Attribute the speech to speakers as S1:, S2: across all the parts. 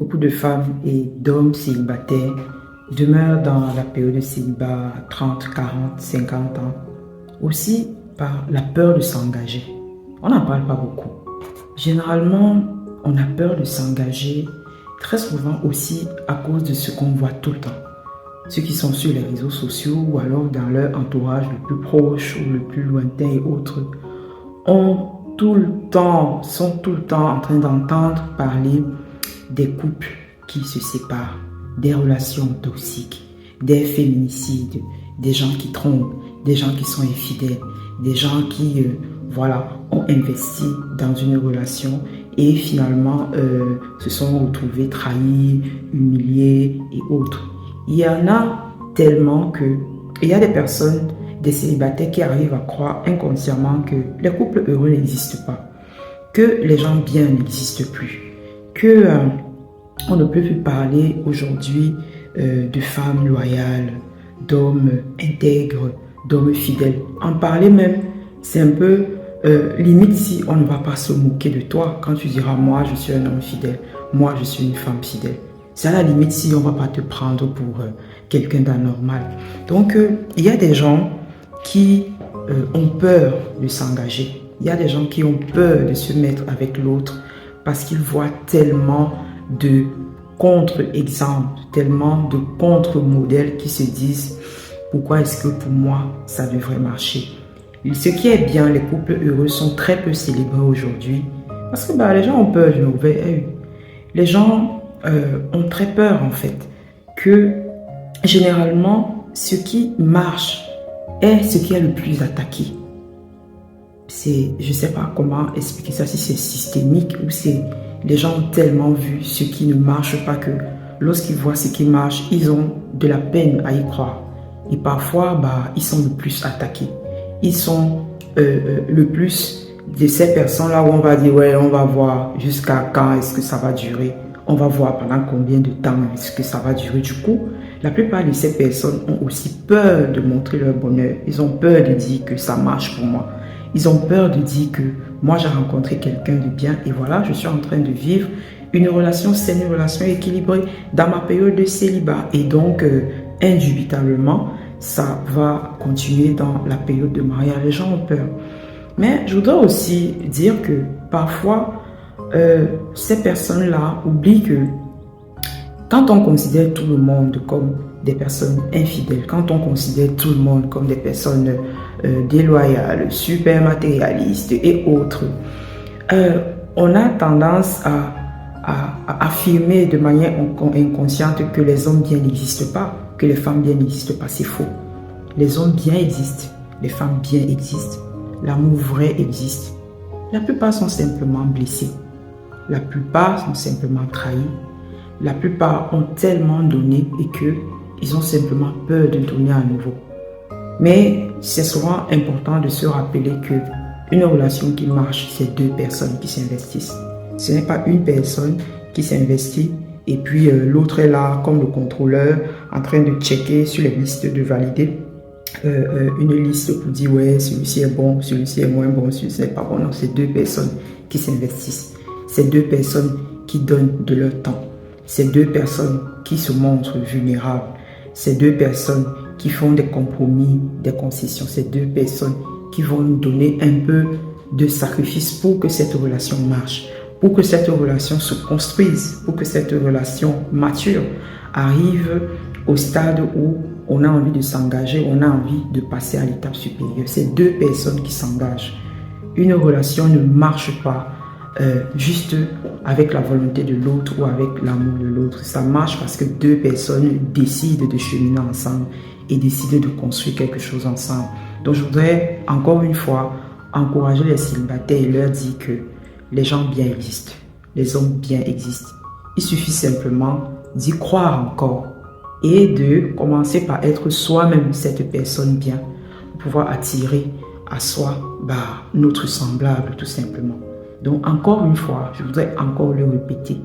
S1: beaucoup de femmes et d'hommes célibataires demeurent dans la période de célibat 30, 40, 50 ans, aussi par la peur de s'engager. On n'en parle pas beaucoup. Généralement, on a peur de s'engager très souvent aussi à cause de ce qu'on voit tout le temps. Ceux qui sont sur les réseaux sociaux ou alors dans leur entourage le plus proche ou le plus lointain et autres sont tout le temps en train d'entendre parler des couples qui se séparent, des relations toxiques, des féminicides, des gens qui trompent, des gens qui sont infidèles, des gens qui ont investi dans une relation et finalement se sont retrouvés trahis, humiliés et autres. Il y en a tellement que il y a des personnes, des célibataires qui arrivent à croire inconsciemment que les couples heureux n'existent pas, que les gens bien n'existent plus, que on ne peut plus parler aujourd'hui de femmes loyales, d'hommes intègres, d'hommes fidèles. En parler même, c'est un peu limite si on ne va pas se moquer de toi quand tu diras moi je suis un homme fidèle, moi je suis une femme fidèle. C'est à la limite si on ne va pas te prendre pour quelqu'un d'anormal. Donc il y a des gens qui ont peur de s'engager. Il y a des gens qui ont peur de se mettre avec l'autre parce qu'ils voient tellement de contre-exemples, tellement de contre-modèles qui se disent pourquoi est-ce que pour moi ça devrait marcher. Ce qui est bien, les couples heureux sont très peu célébrés aujourd'hui parce que les gens ont peur du mauvais œil. Les gens ont très peur en fait que généralement ce qui marche est ce qui est le plus attaqué. Je ne sais pas comment expliquer ça, si c'est systémique ou c'est les gens ont tellement vu ce qui ne marche pas que lorsqu'ils voient ce qui marche, ils ont de la peine à y croire. Et parfois, ils sont le plus attaqués. Ils sont le plus de ces personnes-là où on va dire, ouais, on va voir jusqu'à quand est-ce que ça va durer. On va voir pendant combien de temps est-ce que ça va durer. Du coup, la plupart de ces personnes ont aussi peur de montrer leur bonheur. Ils ont peur de dire que ça marche pour moi. Ils ont peur de dire que moi j'ai rencontré quelqu'un de bien et voilà, je suis en train de vivre une relation saine, une relation équilibrée dans ma période de célibat. Et donc, indubitablement, ça va continuer dans la période de mariage. Les gens ont peur. Mais je voudrais aussi dire que parfois, ces personnes-là oublient que quand on considère tout le monde comme des personnes infidèles, quand on considère tout le monde comme des personnes déloyales, super matérialistes et autres, on a tendance à affirmer de manière inconsciente que les hommes bien n'existent pas, que les femmes bien n'existent pas. C'est faux. Les hommes bien existent, les femmes bien existent, l'amour vrai existe. La plupart sont simplement blessés. La plupart sont simplement trahis. La plupart ont tellement donné et qu'ils ont simplement peur de donner à nouveau. Mais c'est souvent important de se rappeler qu'une relation qui marche, c'est deux personnes qui s'investissent. Ce n'est pas une personne qui s'investit et puis l'autre est là comme le contrôleur en train de checker sur les listes, de valider une liste pour dire ouais, celui-ci est bon, celui-ci est moins bon, celui-ci n'est pas bon. Non, c'est deux personnes qui s'investissent. C'est deux personnes qui donnent de leur temps. C'est deux personnes qui se montrent vulnérables. C'est deux personnes qui font des compromis, des concessions. C'est deux personnes qui vont nous donner un peu de sacrifice pour que cette relation marche, pour que cette relation se construise, pour que cette relation mature, arrive au stade où on a envie de s'engager, on a envie de passer à l'étape supérieure. C'est deux personnes qui s'engagent. Une relation ne marche pas juste avec la volonté de l'autre ou avec l'amour de l'autre. Ça marche parce que deux personnes décident de cheminer ensemble et décident de construire quelque chose ensemble. Donc je voudrais encore une fois encourager les célibataires et leur dire que les gens bien existent, les hommes bien existent. Il suffit simplement d'y croire encore et de commencer par être soi-même cette personne bien pour pouvoir attirer à soi notre semblable tout simplement. Donc encore une fois, je voudrais encore le répéter,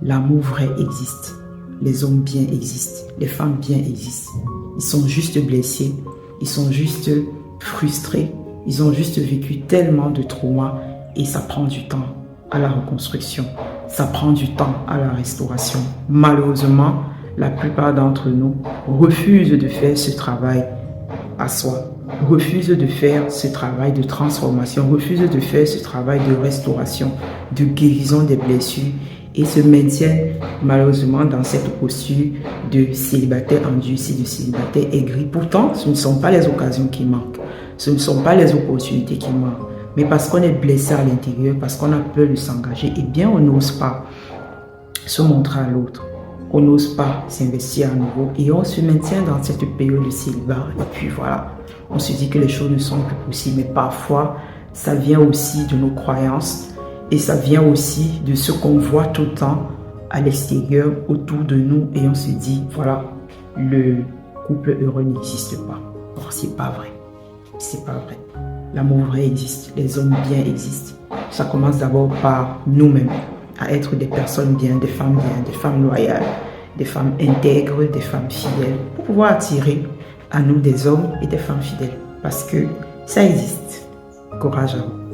S1: l'amour vrai existe, les hommes bien existent, les femmes bien existent. Ils sont juste blessés, ils sont juste frustrés, ils ont juste vécu tellement de traumas et ça prend du temps à la reconstruction. ça prend du temps à la restauration. Malheureusement, la plupart d'entre nous refusent de faire ce travail à soi, refusent de faire ce travail de transformation, refusent de faire ce travail de restauration, de guérison des blessures et se maintiennent malheureusement dans cette posture de célibataire endurci, de célibataire aigri. Pourtant, ce ne sont pas les occasions qui manquent, ce ne sont pas les opportunités qui manquent, mais parce qu'on est blessé à l'intérieur, parce qu'on a peur de s'engager, eh bien on n'ose pas se montrer à l'autre. On n'ose pas s'investir à nouveau et on se maintient dans cette période de célibat. Et puis voilà, on se dit que les choses ne sont plus possibles. Mais parfois, ça vient aussi de nos croyances et ça vient aussi de ce qu'on voit tout le temps à l'extérieur, autour de nous. Et on se dit, voilà, le couple heureux n'existe pas. Or, c'est pas vrai. C'est pas vrai. L'amour vrai existe, les hommes bien existent. Ça commence d'abord par nous-mêmes, à être des personnes bien, des femmes loyales, des femmes intègres, des femmes fidèles, pour pouvoir attirer à nous des hommes et des femmes fidèles. Parce que ça existe. Courage à vous.